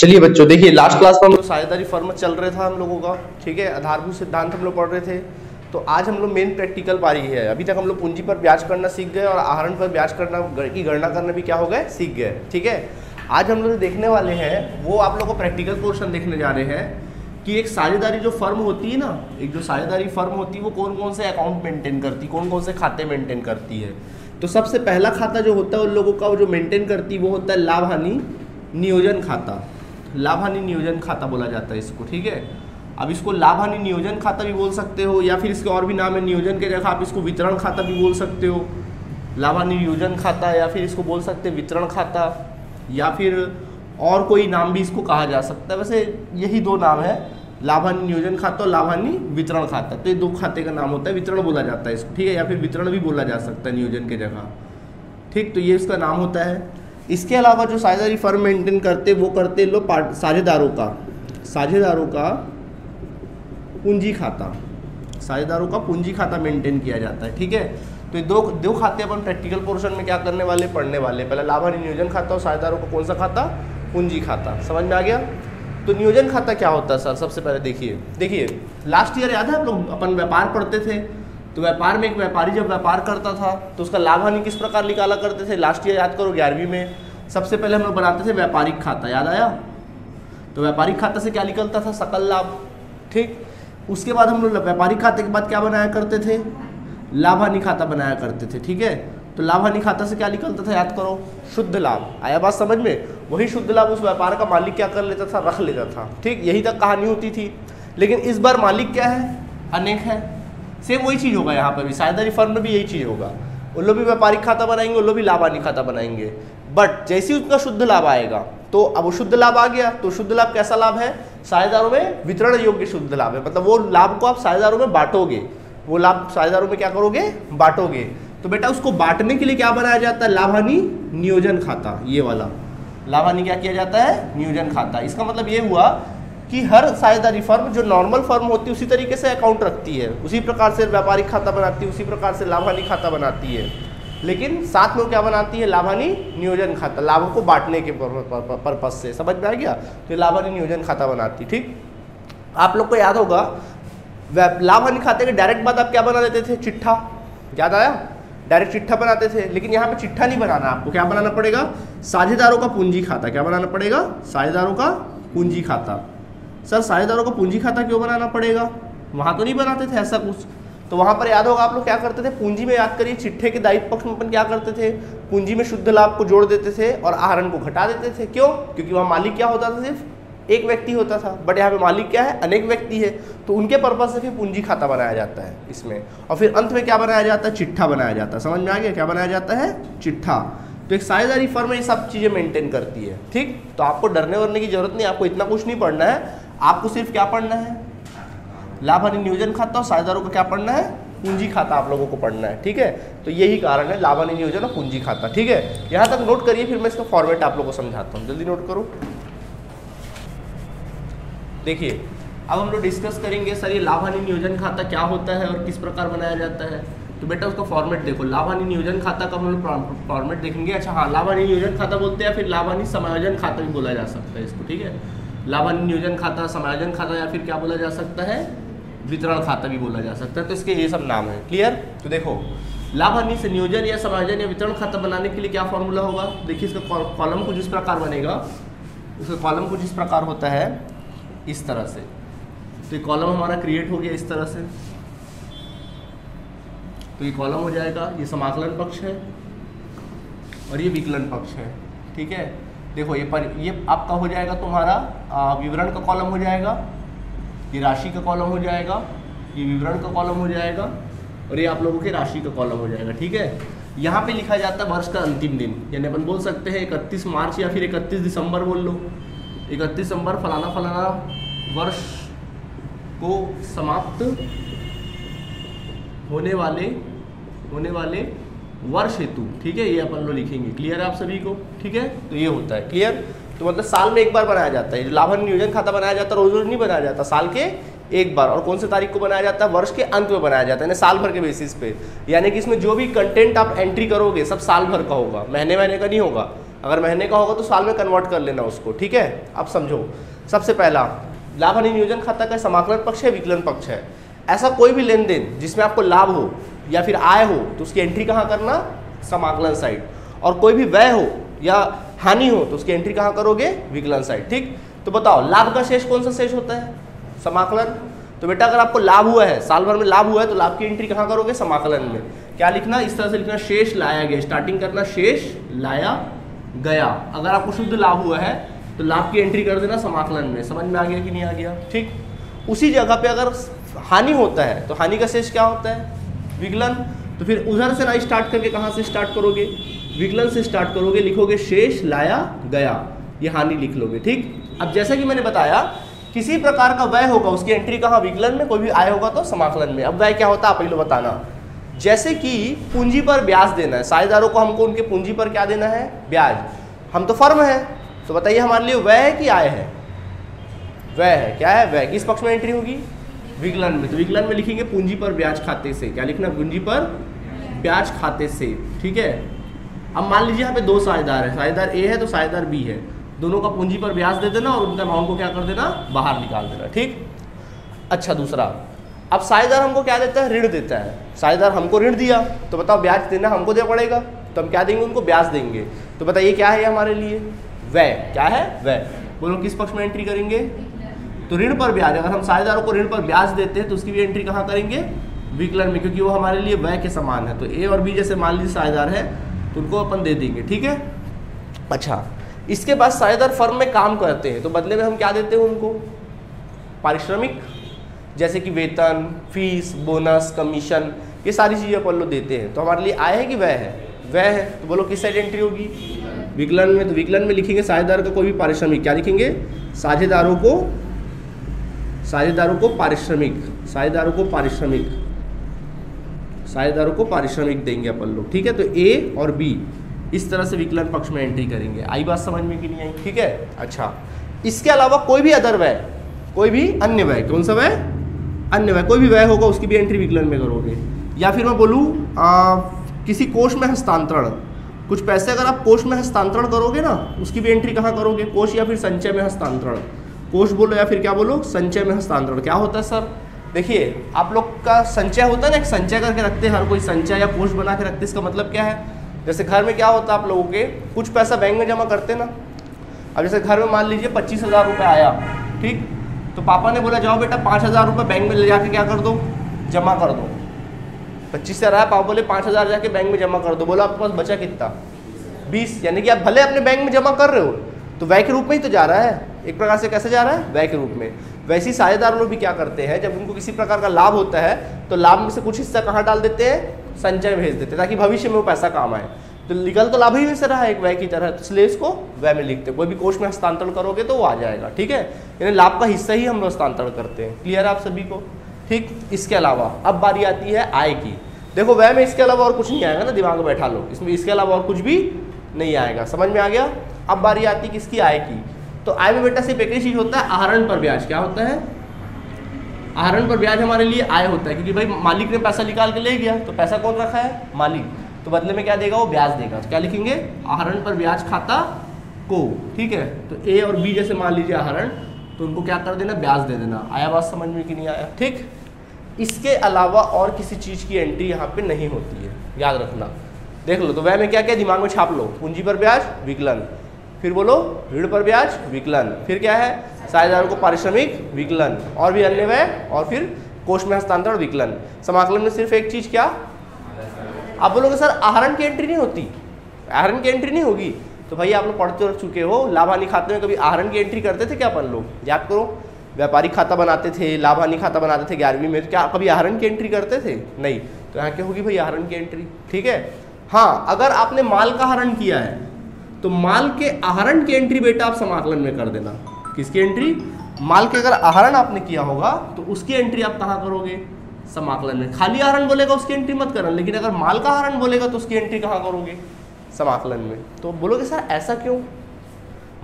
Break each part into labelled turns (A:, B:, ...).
A: चलिए बच्चों, देखिए लास्ट क्लास में हम लोग साझेदारी फर्म चल रहे था हम लोगों का, ठीक है। आधारभूत सिद्धांत हम लोग पढ़ रहे थे। तो आज हम लोग मेन प्रैक्टिकल पारी है। अभी तक हम लोग पूंजी पर ब्याज करना सीख गए और आहरण पर ब्याज करना की गणना करना भी क्या हो गए, सीख गए, ठीक है। आज हम लोग देखने वाले हैं वो आप लोग को प्रैक्टिकल पोर्शन देखने जा रहे हैं कि एक साझेदारी जो फर्म होती है ना, एक जो साझेदारी फर्म होती है वो कौन कौन से अकाउंट मेंटेन करती है, कौन कौन से खाते मेंटेन करती है। तो सबसे पहला खाता जो होता है उन लोगों का वो जो मेंटेन करती है वो होता है लाभ हानि नियोजन खाता। लाभ हानि नियोजन खाता बोला जाता है इसको, ठीक है। अब इसको लाभ हानि नियोजन खाता भी बोल सकते हो या फिर इसके और भी नाम है। नियोजन के जगह आप इसको वितरण खाता भी बोल सकते हो। लाभ हानि नियोजन खाता या फिर इसको बोल सकते हैं वितरण खाता या फिर और कोई नाम भी इसको कहा जा सकता है। वैसे यही दो नाम है, लाभ हानि नियोजन खाता और लाभ हानि वितरण खाता। तो ये दो खाते का नाम होता है, वितरण बोला जाता है इसको, ठीक है, या फिर वितरण भी बोला जा सकता है नियोजन के जगह, ठीक। तो ये इसका नाम होता है। इसके अलावा जो साझेदारी फर्म मेंटेन करते वो करते लोग साझेदारों का पूंजी खाता, साझेदारों का पूंजी खाता मेंटेन किया जाता है, ठीक है। तो ये दो खाते अपन प्रैक्टिकल पोर्शन में क्या करने वाले, पढ़ने वाले। पहले लाभ हानि नियोजन खाता और साझेदारों का कौन सा खाता, पूंजी खाता। समझ में आ गया। तो नियोजन खाता क्या होता है सर, सबसे पहले देखिए लास्ट ईयर याद है आप लोग अपन व्यापार पढ़ते थे। तो व्यापार में एक व्यापारी जब व्यापार करता था तो उसका लाभ हानि किस प्रकार निकाला करते थे, लास्ट ईयर याद करो 11वीं में। सबसे पहले हम लोग बनाते थे व्यापारिक खाता, याद आया। तो व्यापारिक खाता से क्या निकलता था, सकल लाभ, ठीक। उसके बाद हम लोग व्यापारिक खाते के बाद क्या बनाया करते थे, लाभ हानि खाता बनाया करते थे, ठीक है। तो लाभ हानि खाता से क्या निकलता था, याद करो, शुद्ध लाभ। आया बात समझ में। वही शुद्ध लाभ उस व्यापार का मालिक क्या कर लेता था, रख लेता था, ठीक। यही तक कहानी होती थी। लेकिन इस बार मालिक क्या है, अनेक है। सेम वही चीज़ होगा यहाँ पर भी, साझेदारी फर्म में भी यही चीज़ होगा। उन लोग भी व्यापारिक खाता बनाएंगे, उन लोग भी लाभ हानि खाता बनाएंगे। बट जैसे ही उसका शुद्ध लाभ आएगा तो अब वो शुद्ध लाभ आ गया। तो शुद्ध लाभ कैसा लाभ है, साझेदारों में वितरण योग्य शुद्ध लाभ है। मतलब वो लाभ को आप साझेदारों में बांटोगे, वो लाभ साझेदारों में क्या करोगे, बांटोगे। तो बेटा उसको बांटने के लिए क्या बनाया जाता है, लाभ हानि नियोजन खाता। ये वाला लाभ हानि क्या किया जाता है, नियोजन खाता। इसका मतलब ये हुआ कि हर साझेदारी फर्म जो नॉर्मल फर्म होती है उसी तरीके से अकाउंट रखती है, उसी प्रकार से व्यापारिक खाता बनाती है, उसी प्रकार से लाभ हानि खाता बनाती है। लेकिन साथ में क्या बनाती है, लाभ हानि नियोजन खाता, लाभों को बांटने के पर्पज से। समझ में आ गया। तो लाभ हानि नियोजन खाता बनाती, ठीक। आप लोग को याद होगा लाभ हानि खाते के डायरेक्ट बाद आप क्या बना देते थे, चिट्ठा। याद आया, डायरेक्ट चिट्ठा बनाते थे। लेकिन यहाँ पे चिट्ठा नहीं बनाना, आपको क्या बनाना पड़ेगा, साझेदारों का पूंजी खाता। क्या बनाना पड़ेगा, साझेदारों का पूंजी खाता। सर साझेदारों का पूंजी खाता क्यों बनाना पड़ेगा, वहाँ तो नहीं बनाते थे ऐसा कुछ। तो वहाँ पर याद होगा आप लोग क्या करते थे, पूंजी में याद करिए, चिट्ठे के दायित्व पक्ष में अपन क्या करते थे, पूंजी में शुद्ध लाभ को जोड़ देते थे और आहरण को घटा देते थे। क्यों, क्योंकि वहाँ मालिक क्या होता था, सिर्फ एक व्यक्ति होता था। बट यहाँ पे मालिक क्या है, अनेक व्यक्ति है। तो उनके पर्पज से फिर पूंजी खाता बनाया जाता है इसमें। और फिर अंत में क्या बनाया जाता है, चिट्ठा बनाया जाता है। समझ में आ गया, क्या बनाया जाता है, चिट्ठा। तो एक साझेदारी फर्म ये सब चीज़ें मेंटेन करती है, ठीक। तो आपको डरने वरने की जरूरत नहीं, आपको इतना कुछ नहीं पढ़ना है। आपको सिर्फ क्या पढ़ना है, लाभ हानि नियोजन खाता और साझेदारों का क्या पढ़ना है, पूंजी खाता आप लोगों को पढ़ना है, ठीक है। तो यही कारण है लाभ हानि नियोजन और पूंजी खाता, ठीक है। यहाँ तक नोट करिए, फिर मैं इसका फॉर्मेट आप लोगों को समझाता हूँ। जल्दी नोट करो। देखिए अब हम लोग डिस्कस करेंगे सर ये लाभ हानि नियोजन खाता क्या होता है और किस प्रकार बनाया जाता है। तो बेटा उसका फॉर्मेट देखो, लाभ हानि नियोजन खाता का हम लोग फॉर्मेट देखेंगे। अच्छा हाँ, लाभ हानि नियोजन खाता बोलते हैं, फिर लाभ हानि समायोजन खाता भी बोला जा सकता है इसको, ठीक है। लाभ हानि नियोजन खाता, समायोजन खाता या फिर क्या बोला जा सकता है, वितरण खाता भी बोला जा सकता है। तो इसके ये सब नाम है, क्लियर। तो देखो लाभ हानि से नियोजन या समायोजन या वितरण खाता बनाने के लिए क्या फॉर्मूला होगा। देखिए इसका कॉलम कुछ इस प्रकार बनेगा, इसका कॉलम कुछ इस प्रकार होता है, इस तरह से। तो ये कॉलम हमारा क्रिएट हो गया इस तरह से। तो ये कॉलम हो जाएगा, ये समाकलन पक्ष है और ये विकलन पक्ष है, ठीक है। देखो ये आपका हो जाएगा तुम्हारा विवरण का कॉलम हो जाएगा, ये राशि का कॉलम हो जाएगा, ये विवरण का कॉलम हो जाएगा और ये आप लोगों के राशि का कॉलम हो जाएगा, ठीक है। यहाँ पे लिखा जाता है वर्ष का अंतिम दिन, यानी अपन बोल सकते हैं 31 मार्च या फिर 31 दिसंबर बोल लो। 31 दिसंबर फलाना फलाना वर्ष को समाप्त होने वाले वर्ष हेतु, ठीक है, ये अपन लोग लिखेंगे। क्लियर है आप सभी को, ठीक है। तो ये होता है, क्लियर। तो मतलब साल में एक बार बनाया जाता है, जो लाभ हानि नियोजन खाता बनाया जाता है रोज रोज नहीं बनाया जाता, साल के एक बार। और कौन से तारीख को बनाया जाता है, वर्ष के अंत में बनाया जाता है, यानी साल भर के बेसिस पे। यानी कि इसमें जो भी कंटेंट आप एंट्री करोगे सब साल भर का होगा, महीने महीने का नहीं होगा। अगर महीने का होगा तो साल में कन्वर्ट कर लेना उसको, ठीक है। अब समझो, सबसे पहला लाभ हानि नियोजन खाता का समाकलन पक्ष है, विकलन पक्ष है। ऐसा कोई भी लेन देन जिसमें आपको लाभ हो या फिर आय हो तो उसकी एंट्री कहाँ करना, समाकलन साइड। और कोई भी व्यय हो या हानि हो तो उसकी एंट्री कहाँ करोगे, विकलन साइड, ठीक। तो बताओ लाभ का शेष कौन सा शेष होता है, समाकलन। तो बेटा अगर आपको लाभ हुआ है, साल भर में लाभ हुआ है, तो लाभ की एंट्री कहाँ करोगे, समाकलन में। क्या लिखना, इस तरह से लिखना, शेष लाया गया, स्टार्टिंग करना शेष लाया गया। अगर आपको शुद्ध लाभ हुआ है तो लाभ की एंट्री कर देना समाकलन में। समझ में आ गया कि नहीं आ गया, ठीक। उसी जगह पे अगर हानि होता है तो हानि का शेष क्या होता है, विकलन। तो फिर उधर से ना स्टार्ट करके कहाँ से स्टार्ट करोगे, विकलन से स्टार्ट करोगे, लिखोगे शेष लाया गया, ये हानि लिख लोगे, ठीक। अब जैसा कि मैंने बताया, किसी प्रकार का व्यय होगा उसकी एंट्री कहाँ, विकलन में। कोई भी आय होगा तो समाकलन में। अब व्यय क्या होता है आप पहले बताना। जैसे कि पूंजी पर ब्याज देना है, साझेदारों को हमको उनके पूंजी पर क्या देना है, ब्याज। हम तो फर्म है, तो बताइए हमारे लिए व्यय है कि आय है, व्यय है। क्या है, व्यय। किस पक्ष में एंट्री होगी, विकलन में। तो विकलन में लिखेंगे पूंजी पर ब्याज खाते से। क्या लिखना, पूंजी पर ब्याज खाते से, ठीक है। अब मान लीजिए यहाँ पे दो साझेदार है, साझेदार ए है तो साझेदार बी है, दोनों का पूंजी पर ब्याज दे देना और उनका अमाउंट को क्या कर देना, बाहर निकाल देना, ठीक। अच्छा दूसरा, अब साझेदार हमको क्या देता है, ऋण देता है। साझेदार हमको ऋण दिया तो बताओ ब्याज देना हमको देना पड़ेगा, तो हम क्या देंगे, उनको ब्याज देंगे। तो बताइए क्या है हमारे लिए, व्यय। क्या है, व्यय। बोलो किस पक्ष में एंट्री करेंगे, तो ऋण पर ब्याज। अगर हम साझेदारों को ऋण पर ब्याज देते हैं तो उसकी भी एंट्री कहाँ करेंगे, विकलन में, क्योंकि वो हमारे लिए व्यय के समान है। तो ए और बी जैसे मान लीजिए साझेदार है तो उनको अपन दे देंगे, ठीक है। अच्छा, इसके बाद साझेदार फर्म में काम करते हैं तो बदले में हम क्या देते हैं उनको, पारिश्रमिक, जैसे कि वेतन, फीस, बोनस, कमीशन, ये सारी चीज़ें अपन लोग देते हैं। तो हमारे लिए आय है कि व्यय है, व्यय है। तो बोलो किस साइड एंट्री होगी, विकलन में। तो विकलन में लिखेंगे साझेदार का कोई भी पारिश्रमिक। क्या लिखेंगे, साझेदारों को पारिश्रमिक, साझेदारों को पारिश्रमिक, साझेदारों को पारिश्रमिक देंगे अपन लोग, ठीक है। तो ए और बी इस तरह से विकलन पक्ष में एंट्री करेंगे। आई बात समझ में कि नहीं आई, ठीक है। अच्छा, इसके अलावा कोई भी अदर व्यय, कोई भी अन्य व्यय, कौन सा व्यय, अन्य व्यय, कोई भी व्यय होगा उसकी भी एंट्री विकलन में करोगे। या फिर मैं बोलूँ किसी कोष में हस्तांतरण, कुछ पैसे अगर आप कोष में हस्तांतरण करोगे ना, उसकी भी एंट्री कहाँ करोगे, कोष या फिर संचय में हस्तांतरण। कोष बोलो या फिर क्या बोलो, संचय में हस्तांतरण। क्या होता है सर, देखिए आप लोग का संचय होता है ना, एक संचय करके रखते हैं, हर कोई संचय या कोष बना के रखते हैं। इसका मतलब क्या है, जैसे घर में क्या होता है आप लोगों के, कुछ पैसा बैंक में जमा करते ना। अब जैसे घर में मान लीजिए 25,000 रुपये आया, ठीक, तो पापा ने बोला जाओ बेटा 5,000 रुपये बैंक में ले जाके क्या कर दो, जमा कर दो। 25 से रहा, पापा बोले 5,000 जाके बैंक में जमा कर दो। बोला आपके पास बचा कितना, 20, यानी कि आप भले अपने बैंक में जमा कर रहे हो तो व्यय के रूप में ही तो जा रहा है, एक प्रकार से कैसे जा रहा है, व्यय के रूप में। वैसे ही साझेदार लोग भी क्या करते हैं, जब उनको किसी प्रकार का लाभ होता है तो लाभ में से कुछ हिस्सा कहाँ डाल देते हैं, संचय भेज देते हैं, ताकि भविष्य में वो पैसा काम आए। तो निकल तो लाभ ही में से रहा है एक व्यय की तरह, तो इसलिए इसको व्यय में लिखते हैं। कोई भी कोष में हस्तांतरण करोगे तो वो आ जाएगा, ठीक है। यानी लाभ का हिस्सा ही हम लोग हस्तांतरण करते हैं। क्लियर है आप सभी को, ठीक। इसके अलावा अब बारी आती है आय की। देखो व्यय में इसके अलावा और कुछ नहीं आएगा ना, दिमाग में बैठा लो, इसमें इसके अलावा और कुछ भी नहीं आएगा। समझ में आ गया। अब बारी आती है किसकी, आय की। तो आय में बेटा सिर्फ एक ही चीज होता है, आहरण पर ब्याज। क्या होता है, आहरण पर ब्याज हमारे लिए आय होता है, क्योंकि भाई मालिक ने पैसा निकाल के ले गया तो पैसा कौन रखा है, मालिक, तो बदले में क्या देगा, वो ब्याज देगा। तो क्या लिखेंगे, आहरण पर ब्याज खाता को, ठीक है। तो ए और बी जैसे मान लीजिए आहरण, तो उनको क्या कर देना, ब्याज दे देना। आया बात समझ में कि नहीं आया, ठीक। इसके अलावा और किसी चीज की एंट्री यहाँ पे नहीं होती है, याद रखना। देख लो, तो व्यय में क्या क्या दिमाग में छाप लो, पूंजी पर ब्याज, विकलन, फिर बोलो ऋण पर ब्याज, विकलन, फिर क्या है, साझेदारों को पारिश्रमिक, विकलन, और भी अन्य व्यय, और फिर कोष में हस्तांतरण, विकलन। समाकलन में सिर्फ एक चीज, क्या, आप बोलोगे सर आहरण की एंट्री नहीं होती, आहरण की एंट्री नहीं होगी। तो भाई आप लोग पढ़ते रह चुके हो, लाभ हानि खाते में कभी आहरण की एंट्री करते थे क्या अपन लोग, याद करो। व्यापारिक खाता बनाते थे, लाभ हानि खाता बनाते थे 11वीं में, क्या कभी आहरण की एंट्री करते थे, नहीं। तो यहाँ क्या होगी भाई, आहरण की एंट्री, ठीक है। हाँ, अगर आपने माल का आहरण किया है तो माल के आहरण की एंट्री बेटा आप समाकलन में कर देना। किसकी एंट्री, माल के अगर आहरण आपने किया होगा तो उसकी एंट्री आप कहाँ करोगे, समाकलन में। खाली आहरण बोलेगा उसकी एंट्री मत करना, लेकिन अगर माल का आहरण बोलेगा तो उसकी एंट्री कहाँ करोगे, समाकलन में। तो बोलोगे सर ऐसा क्यों,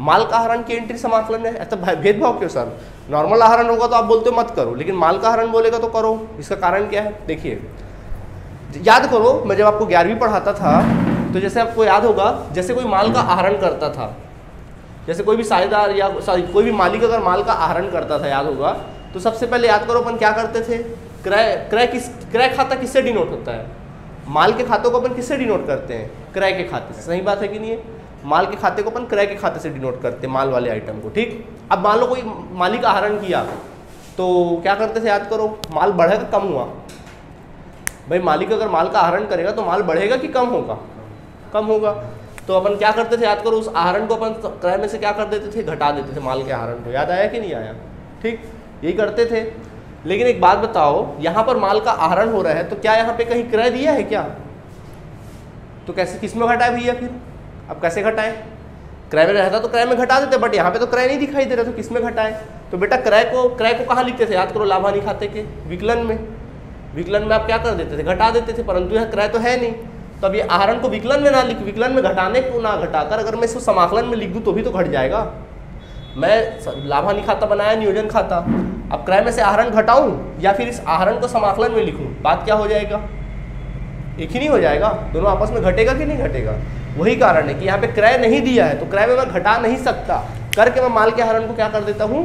A: माल का आहरण की एंट्री समाकलन है, ऐसा भेदभाव क्यों सर। नॉर्मल आहरण होगा तो आप बोलते हो मत करो, लेकिन माल का आहरण बोलेगा तो करो। इसका कारण क्या है, देखिए याद करो, मैं जब आपको 11वीं पढ़ाता था तो जैसे आपको याद होगा, जैसे कोई माल का आहरण करता था, जैसे कोई भी साझेदार या कोई भी मालिक अगर माल का आहरण करता था, याद होगा, तो सबसे पहले याद करो अपन क्या करते थे, क्रय खाता किससे डिनोट होता है? माल के खातों को अपन किससे डिनोट करते हैं? क्रय के खाते से। सही बात है कि नहीं है? माल के खाते को अपन क्रय के खाते से डिनोट करते हैं, माल वाले आइटम को। ठीक, अब मान लो कोई मालिक आहरण किया तो क्या करते थे, याद करो, माल बढ़ेगा कम हुआ? भाई मालिक अगर माल का आहरण करेगा तो माल बढ़ेगा कि कम होगा? कम होगा। तो अपन क्या करते थे, याद करो, उस आहरण को अपन क्रय में से क्या कर देते थे, घटा देते थे माल के आहरण को। याद आया कि नहीं आया? ठीक, यही करते थे। लेकिन एक बात बताओ, यहाँ पर माल का आहरण हो रहा है तो क्या यहाँ पे कहीं क्रय दिया है क्या? तो कैसे, किस में घटाए भैया फिर? अब कैसे घटाएं? क्रय में रहता तो क्रय में घटा देते, बट यहाँ पे तो क्रय नहीं दिखाई दे रहा, तो किस में घटाएं? तो बेटा क्रय को कहाँ लिखते थे, याद करो, लाभ हानि खाते के विकलन में। विकलन में आप क्या कर देते थे, घटा देते थे, परंतु यह क्रय तो है नहीं। तो अब ये आहरण को विकलन में ना लिख, विकलन में घटाने को ना घटाकर अगर मैं इसको समाकलन में लिख दूँ तो भी तो घट जाएगा। मैं लाभ हानि खाता बनाया, नियोजन खाता, अब क्रय में से आहरण घटाऊं या फिर इस आहरण को समाकलन में लिखूं, बात क्या हो जाएगा? एक ही नहीं हो जाएगा, दोनों आपस में घटेगा कि नहीं घटेगा? वही कारण है कि यहाँ पे क्रय नहीं दिया है तो क्रय में मैं घटा नहीं सकता, करके मैं माल के आहरण को क्या कर देता हूँ,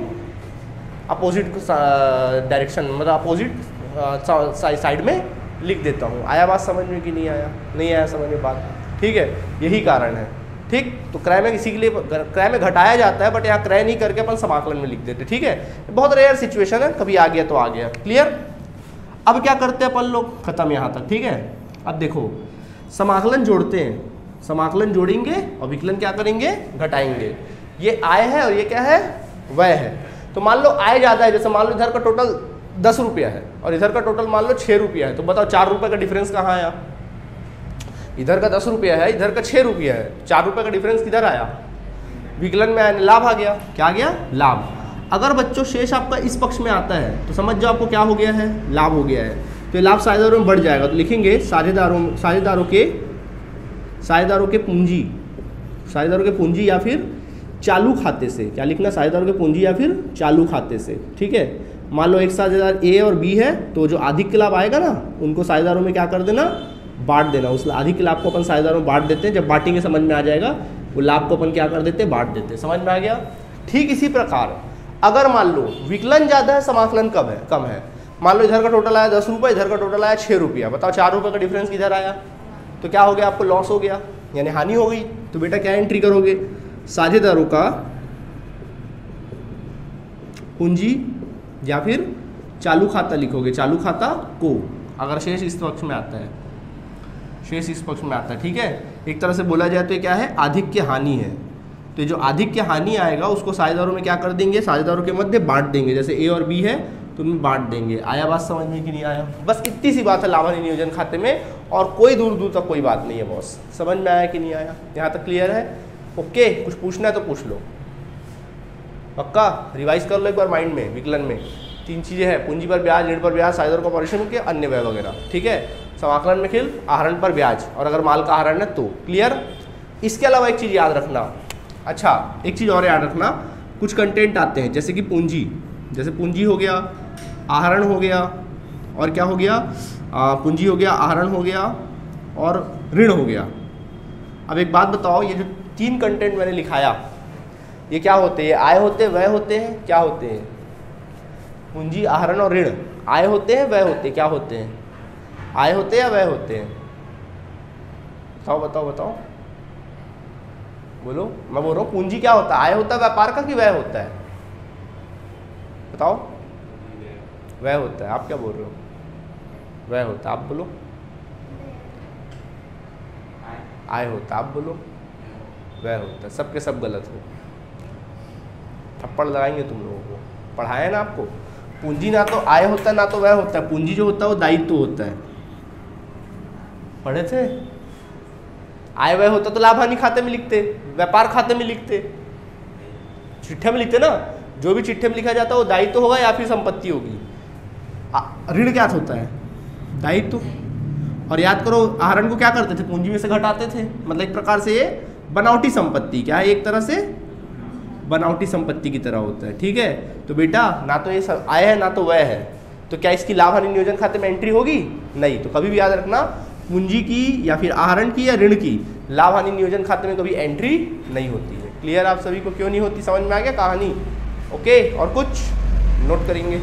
A: अपोजिट डायरेक्शन, मतलब अपोजिट साइड में लिख देता हूँ। आया बात समझ में कि नहीं आया? नहीं आया समझ में बात? ठीक है, यही कारण है। ठीक, तो क्रय में इसी के लिए क्रय में घटाया जाता है, बट यहाँ क्रय नहीं करके अपन समाकलन में लिख देते। ठीक है, बहुत रेयर सिचुएशन है, कभी आ गया तो आ गया। क्लियर? अब क्या करते हैं अपन लोग, खत्म यहाँ तक। ठीक है, अब देखो, समाकलन जोड़ते हैं, समाकलन जोड़ेंगे और विकलन क्या करेंगे, घटाएंगे। ये आय है और ये क्या है, व्यय है। तो मान लो आय ज़्यादा है, जैसे मान लो इधर का टोटल 10 रुपया है और इधर का टोटल मान लो 6 रुपया है, तो बताओ 4 रुपये का डिफरेंस कहाँ आया? इधर का 10 रुपया है, इधर का 6 रुपया है, 4 रुपये का डिफरेंस किधर आया? विकलन में आया, लाभ आ गया। क्या आ गया? लाभ। अगर बच्चों शेष आपका इस पक्ष में आता है तो समझ जाओ आपको क्या हो गया है, लाभ हो गया है। तो ये लाभ साझेदारों में बढ़ जाएगा, तो लिखेंगे साझेदारों के पूंजी या फिर चालू खाते से। क्या लिखना? साझेदारों के पूंजी या फिर चालू खाते से। ठीक है, मान लो एक साझेदार ए और बी है, तो जो अधिक लाभ आएगा ना उनको साझेदारों में क्या कर देना, बांट देना। उस अधिक लाभ को अपन साझेदारों में बांट देते हैं, जब बांटेंगे समझ में आ जाएगा, वो लाभ को अपन क्या कर देते हैं, बांट देते हैं। समझ में आ गया? ठीक इसी प्रकार अगर मान लो विकलन ज़्यादा है, समाकलन कम है, मान लो इधर का टोटल आया 10 रुपये, इधर का टोटल आया 6 रुपया, बताओ 4 रुपये का डिफरेंस किधर आया? तो क्या हो गया, आपको लॉस हो गया, यानी हानि हो गई। तो बेटा क्या एंट्री करोगे, साझेदारों का पूंजी या फिर चालू खाता लिखोगे, चालू खाता को, अगर शेष इस पक्ष में आता है, शेष इस पक्ष में आता है। ठीक है, एक तरह से बोला जाए तो ये क्या है, आधिक्य हानि है। तो जो आधिक्य हानि आएगा उसको साझेदारों में क्या कर देंगे, साझेदारों के मध्य बांट देंगे। जैसे ए और बी है तो उनमें बांट देंगे। आया बात समझ में कि नहीं आया? बस इतनी सी बात है लाभ हानि नियोजन खाते में, और कोई दूर दूर तक कोई बात नहीं है बॉस। समझ में आया कि नहीं आया? यहाँ तक क्लियर है? ओके, कुछ पूछना है तो पूछ लो, पक्का रिवाइज कर लो एक बार माइंड में। विकलन में 3 चीज़ें हैं, पूंजी पर ब्याज, ऋण पर ब्याज, साझेदारों का ऑपरेशन के अन्य व्यय वगैरह। ठीक है, समाकलन में खेल आहरण पर ब्याज, और अगर माल का आहरण है तो। क्लियर? इसके अलावा एक चीज़ याद रखना, अच्छा एक चीज़ और याद रखना, कुछ कंटेंट आते हैं जैसे कि पूंजी, जैसे पूंजी हो गया, आहरण हो गया, और क्या हो गया, पूंजी हो गया, आहरण हो गया और ऋण हो गया। अब एक बात बताओ, ये जो 3 कंटेंट मैंने लिखाया ये क्या होते हैं? आय होते हैं, व्यय होते हैं, क्या होते हैं? पूंजी, आहरण और ऋण। आय होते हैं, व्यय होते हैं, क्या होते हैं? आय होते हैं या व्यय होते हैं? बताओ बताओ बताओ, बोलो। मैं बोल रहा हूँ पूंजी क्या होता है, आय होता है व्यापार का कि व्यय होता है? बताओ। व्यय होता है। आप क्या बोल रहे हो? व्यय होता है। आप बोलो। आय होता है। आप बोलो। व्यय होता है। सब के सब गलत हो, थप्पड़ लगाएंगे तुम लोगों को। पढ़ाया ना आपको, पूंजी ना तो आय होता है ना तो व्यय होता है। पूंजी जो होता है वो दायित्व होता है, पढ़े थे? आय व्यय होता तो लाभ हानि खाते में लिखते, व्यापार खाते में लिखते, चिट्ठे में लिखते ना। जो भी चिट्ठे में लिखा जाता है वो दायित्व होगा या फिर संपत्ति होगी। ऋण क्या होता है? दायित्व। और याद करो आहरण को क्या करते थे, पूंजी में से घटाते थे, मतलब एक प्रकार से ये बनावटी संपत्ति, क्या है, एक तरह से बनावटी संपत्ति की तरह होता है। ठीक है, तो बेटा ना तो ये आय है ना तो व्यय है, तो क्या इसकी लाभ हानि नियोजन खाते में एंट्री होगी? नहीं। तो कभी भी याद रखना, पूंजी की या फिर आहरण की या ऋण की लाभ हानि नियोजन खाते में कभी एंट्री नहीं होती है। क्लियर आप सभी को? क्यों नहीं होती, समझ में आ गया कहानी? ओके, और कुछ नोट करेंगे।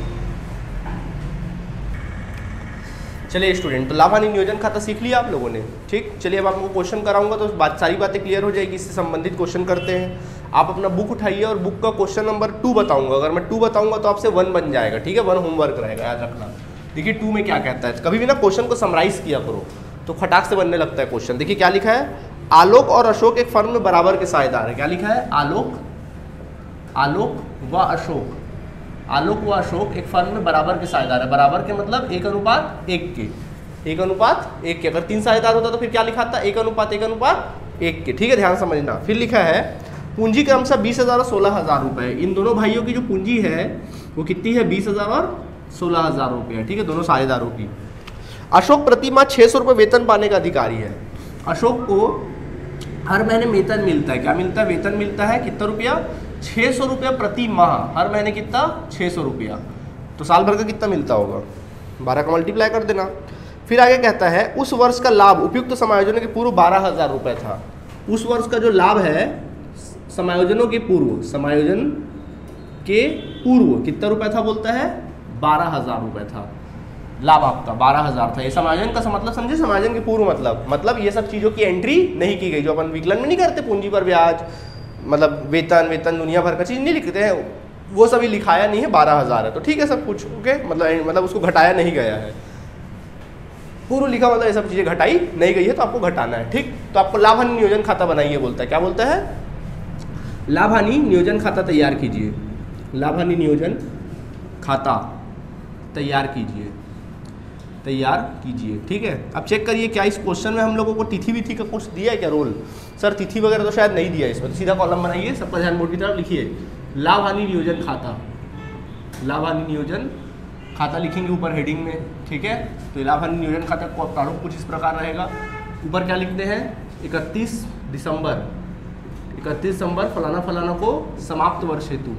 A: चलिए स्टूडेंट, तो लाभ हानि नियोजन खाता सीख लिया आप लोगों ने, ठीक। चलिए अब आपको क्वेश्चन कराऊंगा तो सारी बातें क्लियर हो जाएगी। इससे संबंधित क्वेश्चन करते हैं। आप अपना बुक उठाइए और बुक का क्वेश्चन नंबर 2 बताऊंगा। अगर मैं 2 बताऊंगा तो आपसे 1 बन जाएगा, ठीक है। 1 होमवर्क रहेगा, याद रखना। देखिए 2 में क्या कहता है, कभी भी ना क्वेश्चन को समराइज किया करो तो फटाक से बनने लगता है क्वेश्चन। देखिए क्या लिखा है, आलोक और अशोक एक फर्म में बराबर के साझेदार है। क्या लिखा है, आलोक व अशोक, आलोक व अशोक एक फर्म में बराबर के साझेदार है। बराबर के मतलब 1:1 के, 1:1 के। अगर 3 साझेदार होता तो फिर क्या लिखा था, 1:1 के, ठीक है। ध्यान समझना। फिर लिखा है पूंजी क्रमशः 20,000 और 16,000 रुपए। इन दोनों भाइयों की जो पूंजी है वो कितनी है, 20,000 और 16,000 रुपये, ठीक है, दोनों साझेदारों की। अशोक प्रति माह 600 रुपये वेतन पाने का अधिकारी है। अशोक को हर महीने वेतन मिलता है। क्या मिलता है, वेतन मिलता है। कितना रुपया, 600 रुपया प्रति माह। हर महीने कितना, 600 रुपया। तो साल भर का कितना मिलता होगा, 12 का मल्टीप्लाई कर देना। फिर आगे कहता है उस वर्ष का लाभ उपयुक्त समायोजनों के पूर्व 12,000 रुपये था। उस वर्ष का जो लाभ है समायोजनों के पूर्व, समायोजन के पूर्व कितना रुपया था, बोलता है 12,000 रुपये था लाभ आपका, 12,000 था। ये समायोजन का मतलब समझे, समायोजन के पूर्व मतलब ये सब चीज़ों की एंट्री नहीं की गई। जो अपन विकलन में नहीं करते, पूंजी पर ब्याज, मतलब वेतन दुनिया भर का चीज़ नहीं लिखते हैं, वो सभी लिखाया नहीं है, 12,000 है तो ठीक है सब कुछ, ओके। मतलब उसको घटाया नहीं गया है। पूर्व लिखा मतलब ये सब चीज़ें घटाई नहीं गई है तो आपको घटाना है, ठीक। तो आपको लाभ हानि नियोजन खाता बनाइए बोलता है। क्या बोलता है, लाभ हानि नियोजन खाता तैयार कीजिए। लाभ हानि नियोजन खाता तैयार कीजिए, ठीक है। अब चेक करिए क्या इस क्वेश्चन में हम लोगों को तिथि विथि का कुछ दिया है क्या रोल। सर तिथि वगैरह तो शायद नहीं दिया है इसमें, तो सीधा कॉलम बनाइए, सबका ध्यान बोर्ड की तरफ लिखिए। लाभ हानि नियोजन खाता, लाभ हानि नियोजन खाता लिखेंगे ऊपर हेडिंग में, ठीक है। तो लाभ हानि नियोजन खाता का प्रारूप कुछ इस प्रकार रहेगा। ऊपर क्या लिखते हैं, 31 दिसंबर फलाना फलाना को समाप्त वर्ष हेतु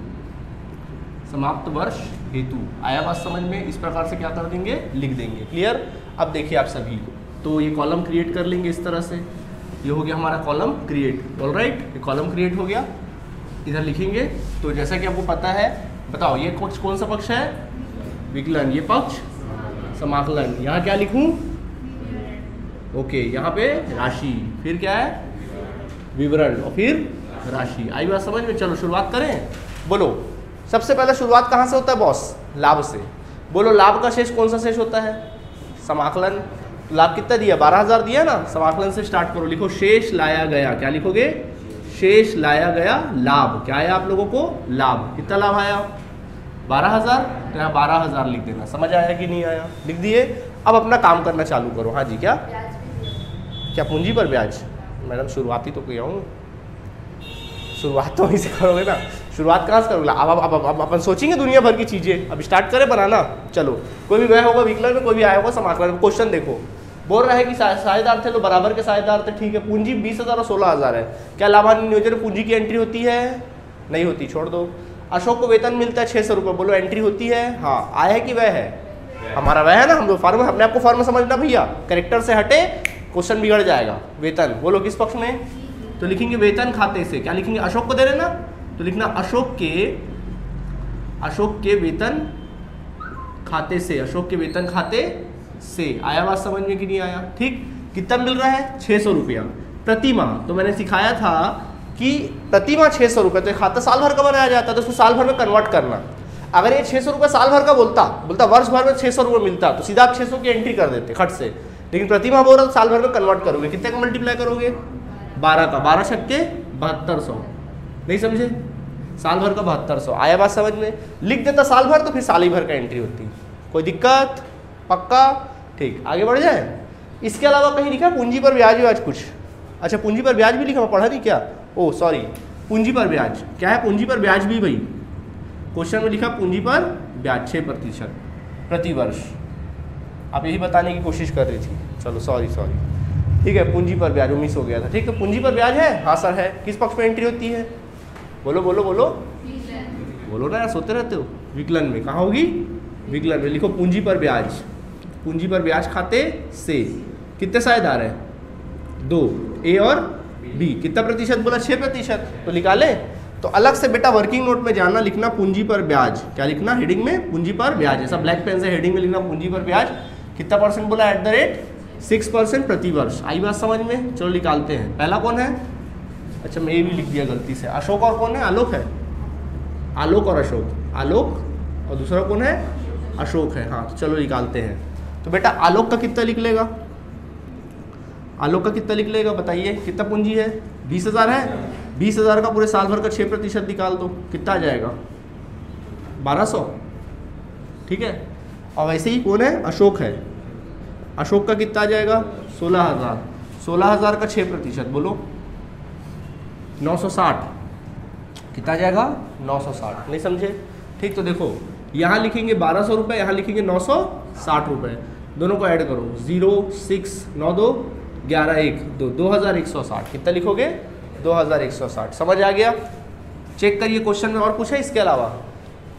A: आया बात समझ में। इस प्रकार से क्या कर देंगे, लिख देंगे। क्लियर। अब देखिए आप सभी तो ये कॉलम क्रिएट कर लेंगे इस तरह से। ये हो गया हमारा कॉलम क्रिएट, ऑलराइट। ये कॉलम क्रिएट हो गया, इधर लिखेंगे। तो जैसा कि आपको पता है, बताओ ये कौन सा पक्ष है, विकलन। ये पक्ष समाकलन। यहाँ क्या लिखूं, ओके, यहाँ पे राशि, फिर क्या है विवरण, और फिर राशि। आई बात समझ में। चलो शुरुआत करें। बोलो सबसे पहले शुरुआत कहाँ से होता है बॉस, लाभ से। बोलो लाभ का शेष कौन सा शेष होता है, समाकलन। लाभ कितना दिया, 12,000 दिया ना। समाकलन से स्टार्ट करो, लिखो शेष लाया गया। क्या लिखोगे, शेष लाया गया लाभ। क्या आया आप लोगों को, लाभ। कितना लाभ आया, 12,000। तो यहाँ 12,000 लिख देना। समझ आया कि नहीं आया, लिख दिए। अब अपना काम करना चालू करो। हाँ जी, क्या पूंजी पर ब्याज। मैडम शुरुआती तो किया हूँ, शुरुआत तो वहीं से करोगे ना। शुरुआत कहाँ से करोगे, अब अपन सोचेंगे दुनिया भर की चीज़ें। अब स्टार्ट करें बनाना। चलो, कोई भी गया होगा विकलन में, कोई भी आया होगा समाकलन में। क्वेश्चन देखो, बोल रहा है कि साझेदार थे तो बराबर के साझेदार थे, ठीक है। पूंजी 20,000 और 16,000 है। क्या लाभ हानि नियोजन पूंजी की एंट्री होती है, नहीं होती, छोड़ दो। अशोक को वेतन मिलता है 600 रुपये, बोलो एंट्री होती है, हाँ। आया है कि वह है, हमारा वह है ना। हम लोग फॉर्म, अपने आपको फॉर्म समझना भैया, करेक्टर से हटे क्वेश्चन बिगड़ जाएगा। वेतन बोलो किस पक्ष में, तो लिखेंगे वेतन खाते से। क्या लिखेंगे, अशोक को दे रहे ना, तो लिखना अशोक के वेतन खाते से, अशोक के वेतन खाते से। आया बात समझ में कि नहीं आया, ठीक। कितना मिल रहा है, 600 रुपया प्रति माह। तो मैंने सिखाया था कि प्रति माह 600 रुपये, तो खाता साल भर का बनाया जाता है, तो उसको साल भर में कन्वर्ट करना। अगर ये 600 रुपये साल भर का बोलता वर्ष भर में 600 रुपये मिलता, तो सीधा आप 600 की एंट्री कर देते खट से। लेकिन प्रति माह बोल रहा तो साल भर में कन्वर्ट करोगे। कितने का मल्टीप्लाई करोगे, 12 का, 12 छक्के 7200। नहीं समझे, साल भर का 7200। आया बात समझ में। लिख देता साल भर, तो फिर साल ही भर का एंट्री होती। कोई दिक्कत, पक्का, ठीक। आगे बढ़ जाए। इसके अलावा कहीं लिखा पूंजी पर ब्याज व्याज कुछ, अच्छा पूंजी पर ब्याज भी लिखा, मैं पढ़ा नहीं क्या, ओ सॉरी, पूंजी पर ब्याज। क्या है पूंजी पर ब्याज भी भाई, क्वेश्चन में लिखा पूंजी पर ब्याज 6% प्रति वर्ष। आप यही बताने की कोशिश कर रही थी, चलो सॉरी, ठीक है। पूंजी पर ब्याज मिस हो गया था, ठीक है। पूंजी पर ब्याज है, हाँ सर है। किस पक्ष में एंट्री होती है, बोलो ना यार, सोते रहते हो। विकलन में। कहाँ होगी, विकलन में। लिखो पूंजी पर ब्याज, पूंजी पर ब्याज खाते से। कितने साझेदार हैं? 2, ए और बी। कितना प्रतिशत बोला? 6%। तो निकाले। तो अलग से बेटा वर्किंग नोट में जाना, लिखना पूंजी पर ब्याज। क्या लिखना? हेडिंग में पूंजी पर ब्याज। ऐसा ब्लैक पेन से हेडिंग में लिखना पूंजी पर ब्याज। कितना परसेंट बोला? @6% प्रति वर्ष। आई बात समझ में? चलो निकालते हैं। पहला कौन है? अच्छा मैं ये भी लिख दिया गलती से। अशोक और कौन है? आलोक है। आलोक और अशोक। आलोक और दूसरा कौन है? अशोक है। हाँ तो चलो निकालते हैं। तो बेटा आलोक का कितना लिख लेगा? आलोक का कितना लिख लेगा बताइए? कितना पूंजी है? 20,000 है। 20,000 का पूरे साल भर का 6% निकाल दो, कितना आ जाएगा? 1200। ठीक है। और वैसे ही कौन है? अशोक है। अशोक का कितना आ जाएगा? 16,000। 16,000 का 6% बोलो 960। कितना आ जाएगा? 960। नहीं समझे? ठीक। तो देखो यहाँ लिखेंगे 1200 रुपये, यहाँ लिखेंगे 960 रुपये। दोनों को ऐड करो। 0 6 9 2 11 1 2 2160। कितना लिखोगे? 2160। समझ आ गया? चेक करिए क्वेश्चन में और कुछ है इसके अलावा?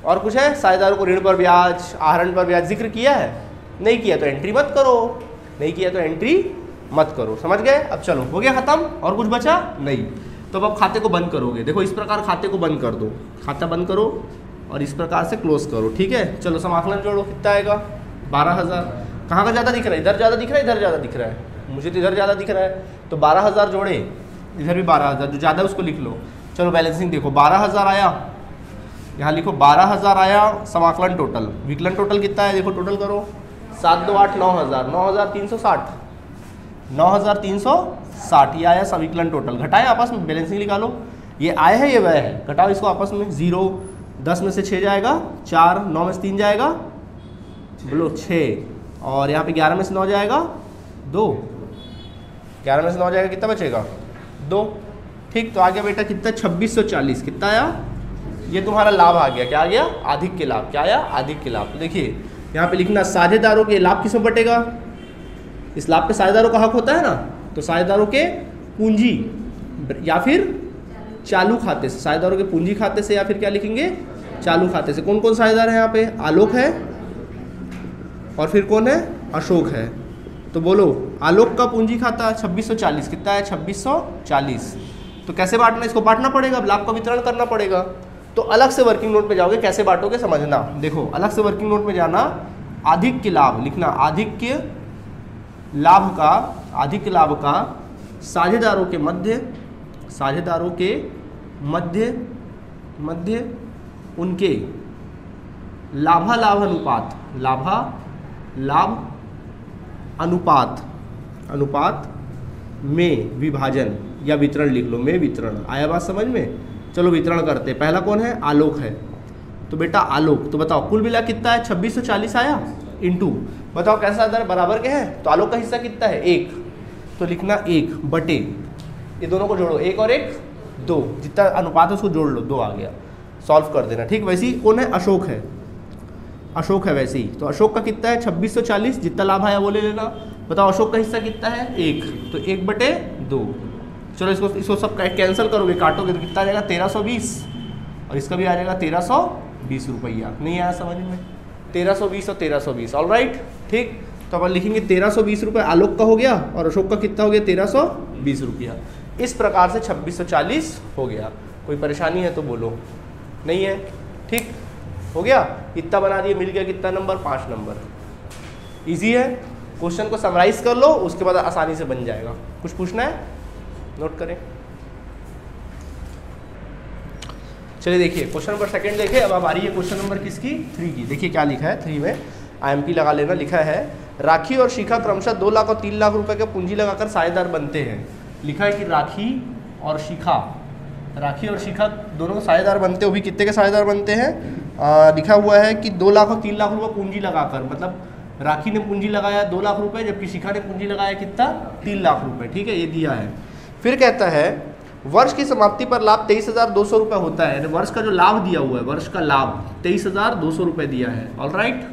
A: और कुछ है? साझेदारों को ऋण पर ब्याज, आहरण पर ब्याज जिक्र किया है? नहीं किया तो एंट्री मत करो। नहीं किया तो एंट्री मत करो। समझ गए? अब चलो हो गया खत्म। और कुछ बचा? नहीं। तो अब खाते को बंद करोगे। देखो इस प्रकार खाते को बंद कर दो। खाता बंद करो और इस प्रकार से क्लोज करो। ठीक है। चलो समाकलन जोड़ो। कितना आएगा? 12,000। कहाँ का ज़्यादा दिख रहा है? इधर ज़्यादा दिख रहा है, इधर ज़्यादा दिख रहा है? मुझे तो इधर ज़्यादा दिख रहा है। तो 12,000 जोड़े, इधर भी 12,000, जो ज़्यादा उसको लिख लो। चलो बैलेंसिंग देखो। 12,000 आया, यहाँ लिखो 12,000 आया समाकलन टोटल। विकलन टोटल कितना है? देखो टोटल करो। 7 2 8 9,000। 9,360। 9,360 ये आया सविकलन टोटल। घटाए आपस में, बैलेंसिंग निकालो। ये आए है, ये वह है। घटाओ इसको आपस में। 0 10 में से 6 जाएगा 4, 9 में से 3 जाएगा बोलो 6, और यहाँ पे 11 में से 9 जाएगा 2। 11 में से 9 जाएगा, कितना बचेगा? 2। ठीक। तो आ गया बेटा कितना? 2640। कितना आया? ये तुम्हारा लाभ आ गया। क्या आ गया? आधिक के लाभ। क्या आया? आधिक के लाभ। तो देखिए यहाँ पे लिखना साझेदारों के लाभ किसमें बटेगा? इस लाभ पे साझेदारों का हक होता है ना, तो साझेदारों के पूंजी या फिर चालू खाते से, साझेदारों के पूंजी खाते से या फिर क्या लिखेंगे? चालू खाते से। कौन कौन साझेदार है यहाँ पे? आलोक है और फिर कौन है? अशोक है। तो बोलो आलोक का पूंजी खाता 2640। कितना है? 2640। तो कैसे बांटना? इसको बांटना पड़ेगा, लाभ का वितरण करना पड़ेगा। तो अलग से वर्किंग नोट में जाओगे, कैसे बांटोगे समझना। देखो अलग से वर्किंग नोट में जाना, आधिक्य लाभ लिखना। आधिक्य लाभ का साझेदारों के मध्य उनके लाभालाभ अनुपात में विभाजन या वितरण लिख लो। में वितरण। आया बात समझ में? चलो वितरण करते। पहला कौन है? आलोक है। तो बेटा आलोक, तो बताओ कुल मिला कितना है? 2640 आया इंटू, बताओ कैसा साझेदार बराबर के हैं? तो आलोक का हिस्सा कितना है? 1। तो लिखना 1 बटे, ये दोनों को जोड़ो, 1 और 1 2, जितना अनुपात है उसको जोड़ लो, 2 आ गया। सॉल्व कर देना। ठीक। वैसे ही कौन है? अशोक है। अशोक है वैसे ही। तो अशोक का कितना है? 2640। जितना लाभ आया वो ले लेना। बताओ अशोक का हिस्सा कितना है? 1। तो 1 बटे 2। चलो इसको सब कैंसिल करोगे, काटोगे तो कितना आ जाएगा? 1320। और इसका भी आ जाएगा 1320 रुपया। नहीं आया समझ में? 1320 और 1320। All right. ठीक। तो अपन लिखेंगे 1320 रुपये आलोक का हो गया और अशोक का कितना हो गया? 1320 रुपया। इस प्रकार से 2640 हो गया। कोई परेशानी है तो बोलो। नहीं है? ठीक हो गया। इतना बना दिए, मिल गया कितना नंबर? 5 नंबर। इजी है। क्वेश्चन को समराइज कर लो, उसके बाद आसानी से बन जाएगा। कुछ पूछना है? नोट करें। चलिए देखिए क्वेश्चन नंबर 2 देखें। अब आ रही है क्वेश्चन नंबर किसकी? 3 की। देखिए क्या लिखा है 3 में, IMP लगा लेना। लिखा है राखी और शिखा क्रमशः 2 लाख और 3 लाख रुपए का पूंजी लगाकर साझेदार बनते हैं। लिखा है कि राखी और शिखा दोनों साझेदार बनते हैं। वो भी कितने के साझेदार बनते हैं? लिखा हुआ है कि 2 लाख और 3 लाख रुपए पूंजी लगाकर, मतलब राखी ने पूंजी लगाया 2 लाख रुपए, जबकि शिखा ने पूंजी लगाया कितना? 3 लाख रुपए। ठीक है, ये दिया है। फिर कहता है वर्ष की समाप्ति पर लाभ 23,200 रुपये होता है। वर्ष का जो लाभ दिया हुआ है, वर्ष का लाभ 23,200 रुपये दिया है। All right.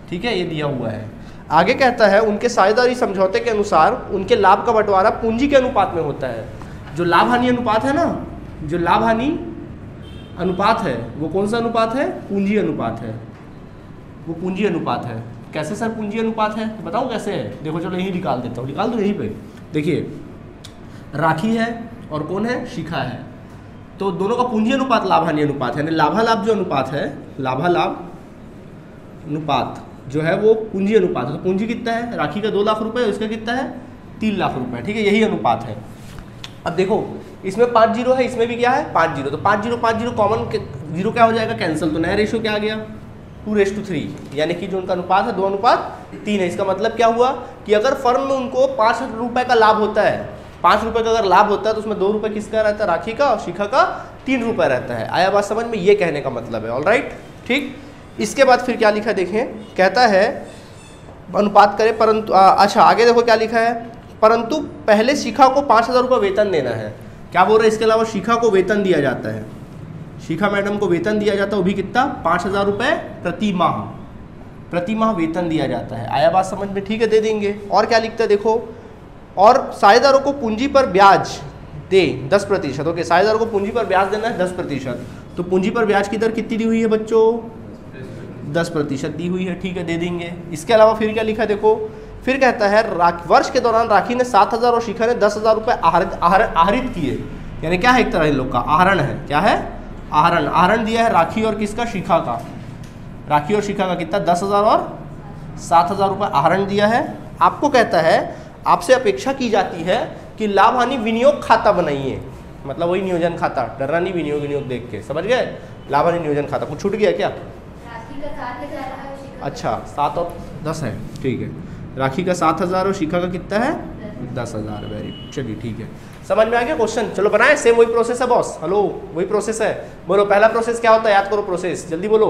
A: ठीक है, ये दिया हुआ है। आगे कहता है उनके साझेदारी समझौते के अनुसार उनके लाभ का बंटवारा पूंजी के अनुपात में होता है। जो लाभ हानि अनुपात है ना, जो लाभ हानि अनुपात है वो कौन सा अनुपात है? पूंजी अनुपात है। वो पूंजी अनुपात है। कैसे सर पूंजी अनुपात है, बताओ कैसे है। देखो चलो यही निकाल देता हूँ, निकाल दो यहीं पे। देखिए राखी है और कौन है, शिखा है, तो दोनों का पूंजी अनुपात लाभानी अनुपात है, यानी लाभालाभ जो अनुपात है, लाभालाभ अनुपात जो है वो पूंजी अनुपात है। तो पूंजी कितना है, राखी का 2 लाख रुपए, इसका कितना है 3 लाख रुपए, ठीक है, यही अनुपात है। अब देखो इसमें 5 जीरो है, इसमें भी क्या है 5 जीरो, तो 5 जीरो कॉमन जीरो क्या हो जाएगा, कैंसिल, तो नया रेशियो क्या आ गया 2:3, यानी कि जो उनका अनुपात है 2:3 है। इसका मतलब क्या हुआ कि अगर फर्म में उनको 5 रुपए का लाभ होता है, 5 रुपए का अगर लाभ होता है तो उसमें 2 रुपए किसका रहता है, राखी का, और शिखा का 3 रुपए रहता है। आया बात समझ में, ये कहने का मतलब है। ऑलराइट, ठीक। इसके बाद फिर क्या लिखा देखें, कहता है अनुपात करें परंतु अच्छा आगे देखो क्या लिखा है, परंतु पहले शिखा को 5,000 रुपये वेतन देना है। क्या बोल रहे हैं, इसके अलावा शिखा को वेतन दिया जाता है, शिखा मैडम को वेतन दिया जाता है, वो भी कितना 5,000 रुपये प्रति माह वेतन दिया जाता है। आया बात समझ में, ठीक है, दे देंगे। और क्या लिखता है देखो, और साझेदारों को पूंजी पर ब्याज दे 10%। ओके, साझेदारों को पूंजी पर ब्याज देना है 10%, तो पूंजी पर ब्याज की दर कितनी दी हुई है बच्चों, 10% दी हुई है, ठीक है, दे देंगे। इसके अलावा फिर क्या लिखा देखो, फिर कहता है वर्ष के दौरान राखी ने 7,000 और शिखा ने 10,000 रुपये आहरित किए, यानी क्या है एक तरह इन लोग का आहरण है, क्या है आहरण दिया है राखी और किसका, शिखा का, राखी और शिखा का कितना 10,000 और 7,000 रुपये आहरण दिया है। आपको कहता है आपसे अपेक्षा की जाती है कि लाभ हानि विनियोग खाता बनाइए, मतलब वही नियोजन खाता, डरना नहीं, विनियोग देख के, समझ गए, लाभ हानि नियोजन खाता। कुछ छूट गया क्या, अच्छा 7 और 10 है, ठीक है, राखी का 7,000 और शिखा का कितना है 10,000, वेरी, चलिए ठीक है, समझ में आ गया क्वेश्चन। चलो बनाए, सेम वही प्रोसेस है बॉस, हेलो वही प्रोसेस है। बोलो पहला प्रोसेस क्या होता है, याद करो प्रोसेस, जल्दी बोलो,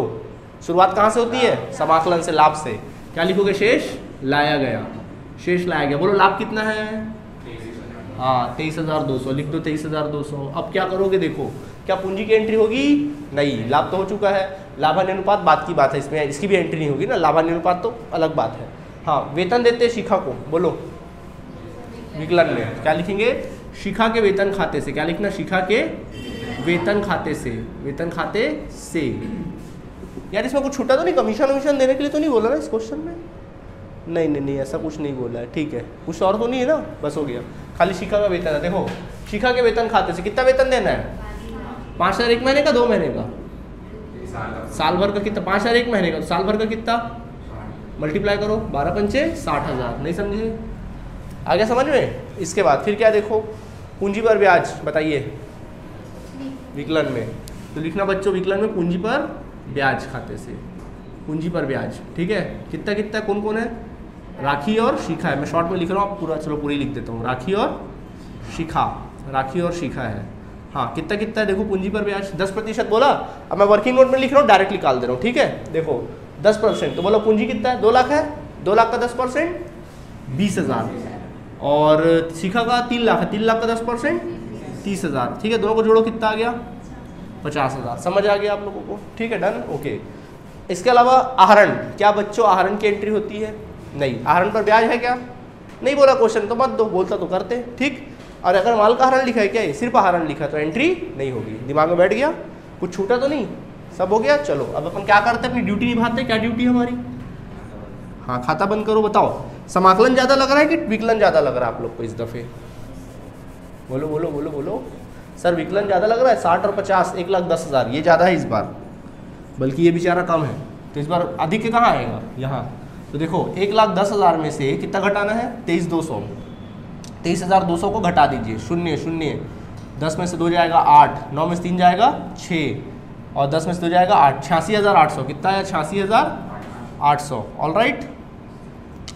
A: शुरुआत कहाँ से होती है, समाकलन से, लाभ से। क्या लिखोगे, शेष लाया गया, शेष लाया गया। बोलो लाभ कितना है, हाँ 23,200, लिख दो 23,200। अब क्या करोगे, देखो क्या पूंजी की एंट्री होगी, नहीं, लाभ तो हो चुका है, लाभान्य अनुपात बात की बात है, इसमें इसकी भी एंट्री नहीं होगी ना, लाभान्य अनुपात तो अलग बात है। हाँ, वेतन देते हैं शिखा को, बोलो विकलन में क्या लिखेंगे, शिखा के वेतन खाते से, क्या लिखना, शिखा के वेतन खाते से, वेतन खाते से। यार इसमें कुछ छूटा तो नहीं, कमीशन वमीशन देने के लिए तो नहीं बोला ना इस क्वेश्चन में, नहीं ऐसा कुछ नहीं बोला है, ठीक है, कुछ और तो नहीं है ना, बस हो गया, खाली शिखा का वेतन है। देखो शिखा के वेतन खाते से कितना वेतन देना है, 5,000 एक महीने का, 2 महीने का, साल भर का कितना, 5,000 एक महीने का, तो साल भर का कितना, मल्टीप्लाई करो, 12 पंचे 60,000, नहीं समझे, आ गया समझ में। इसके बाद फिर क्या देखो, पूंजी पर ब्याज बताइए विकलन में, तो लिखना बच्चों विकलन में पूंजी पर ब्याज खाते से, पूंजी पर ब्याज, ठीक है, कितना कितना कौन कौन है, राखी और शिखा है, मैं शॉर्ट में लिख रहा हूँ, आप पूरा चलो पूरी लिख देता हूँ, राखी और शिखा, राखी और शिखा है। हाँ कितना कितना है देखो, पूंजी पर ब्याज 10% बोला, अब मैं वर्किंग नोट में लिख रहा हूँ, डायरेक्ट निकाल दे रहा हूँ, ठीक है। देखो 10%, तो बोलो पूंजी कितना है, 2 लाख है, 2 लाख का 10% 20,000, और शिखा का 3 लाख है, 3 लाख का 10% 30,000, ठीक है, दोनों को जोड़ो कितना आ गया 50,000, समझ आ गया आप लोगों को, ठीक है, डन, ओके। इसके अलावा आहरण, क्या बच्चों आहरण की एंट्री होती है, नहीं, आहरण पर ब्याज है क्या, नहीं बोला क्वेश्चन तो मत दो, बोलता तो करते, ठीक। और अगर माल का आहरण लिखा है क्या, सिर्फ आहरण लिखा तो एंट्री नहीं होगी, दिमाग में बैठ गया, कुछ छूटा तो नहीं, सब हो गया। चलो अब अपन क्या करते हैं, अपनी ड्यूटी निभाते हैं, क्या ड्यूटी हमारी, हाँ खाता बंद करो, बताओ समाकलन ज़्यादा लग रहा है कि विकलन ज़्यादा लग रहा है आप लोग को इस दफ़े, बोलो बोलो बोलो बोलो, सर विकलन ज़्यादा लग रहा है, 60 और 50 1,10,000, ये ज़्यादा है इस बार, बल्कि ये बेचारा कम है, तो इस बार अधिक के कहाँ आएगा, यहाँ। तो देखो 1,10,000 में से कितना घटाना है, 23,200, 23,200 को घटा दीजिए, 0 0, 10 में से 2 जाएगा 8, 9 में से 3 जाएगा 6, और 10 में से 2 जाएगा 8, 86,800, कितना है 86,800, ऑल राइट,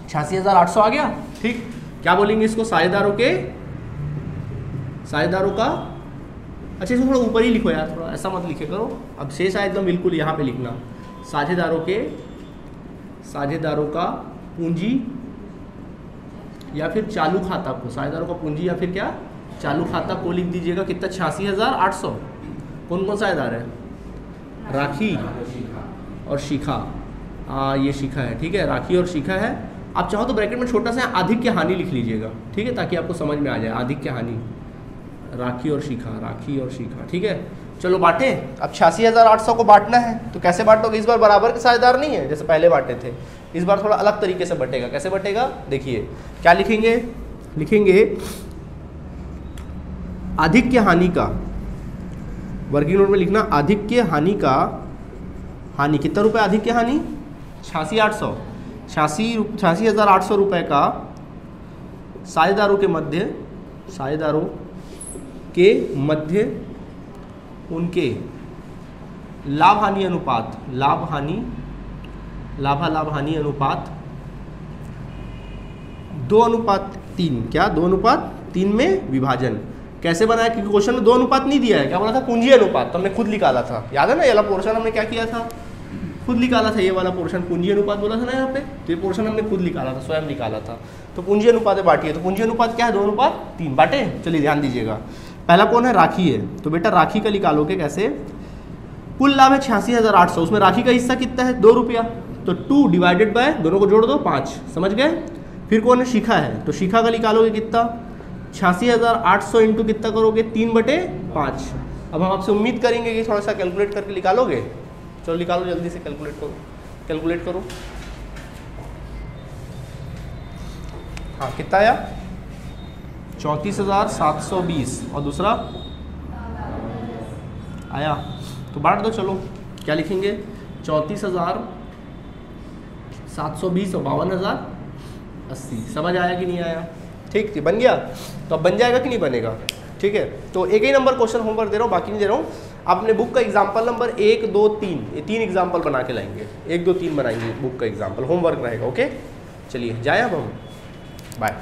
A: 86,800 आ गया, ठीक। क्या बोलेंगे इसको, साझेदारों का, अच्छा इसको थोड़ा ऊपर ही लिखो यार, थोड़ा ऐसा मत लिखे करो, अब शेष आए एकदम बिल्कुल यहाँ पे लिखना, साझेदारों का पूंजी या फिर चालू खाता को, साझेदारों का पूंजी या फिर क्या चालू खाता को लिख दीजिएगा, कितना 86,800। कौन कौन साझेदार है, राखी और शिखा, ये शिखा है, ठीक है, राखी और शिखा है। आप चाहो तो ब्रैकेट में छोटा सा आधिक्य हानि लिख लीजिएगा, ठीक है, ताकि आपको समझ में आ जाए, आधिक्य हानि, राखी और शिखा, ठीक है। चलो बांटे। अब 86,800 को बांटना है तो कैसे बांटोगे? इस बार बराबर के साझेदार नहीं है जैसे पहले बांटे थे, इस बार थोड़ा अलग तरीके से बटेगा। कैसे बटेगा देखिए, क्या लिखेंगे? लिखेंगे आधिक्य हानि का, वर्किंग नोट में लिखना आधिक्य हानि का, हानि कितना रुपए आधिक्य हानि? 86,800, 86,800 रुपये का साझेदारों के मध्य उनके लाभ हानि अनुपात, लाभ हानि अनुपात 2:3, क्या 2:3 में विभाजन। कैसे बनाया? क्योंकि क्वेश्चन में 2 अनुपात नहीं दिया है, क्या बोला था? पूंजी अनुपात, तो हमने खुद निकाला था, याद है ना? ये वाला पोर्शन हमने क्या किया था? खुद निकाला था। ये वाला पोर्शन पूंजी अनुपात बोला था ना यहाँ पे, तो ये पोर्शन हमने खुद निकाला था, स्वयं निकाला था। तो पूंजी अनुपात बांटिए, तो पूंजी अनुपात क्या है? 2:3 बांटे। चलिए ध्यान दीजिएगा, पहला कौन है? राखी है, तो बेटा राखी का निकालोगे कैसे? कुल लाभ है 86,800, उसमें राखी का हिस्सा कितना है? 2 रुपया, तो 2 डिवाइडेड बाय, दोनों को जोड़ दो 5, समझ गए? फिर कौन है? शिखा है, तो शिखा का निकालोगे कितना? 86,800 इंटू कितना करोगे? 3/5। अब हम आपसे उम्मीद करेंगे कि थोड़ा सा कैलकुलेट करके निकालोगे। चलो निकालो जल्दी से, कैलकुलेट करो। हाँ कितना आया? 34,720, और दूसरा आया तो बांट दो। चलो क्या लिखेंगे? 34,720 और 52,080। समझ आया कि नहीं आया? ठीक थी, बन गया। तो अब बन जाएगा कि नहीं बनेगा? ठीक है, तो एक ही नंबर क्वेश्चन होमवर्क दे रहा हूँ, बाकी नहीं दे रहा हूँ। आपने बुक का एग्जाम्पल नंबर 1, 2, 3, ये 3 एग्जाम्पल बना के लाएंगे। 1, 2, 3 बनाएंगे बुक का एग्जाम्पल, होमवर्क रहेगा। ओके चलिए जाए अब हम, बाय।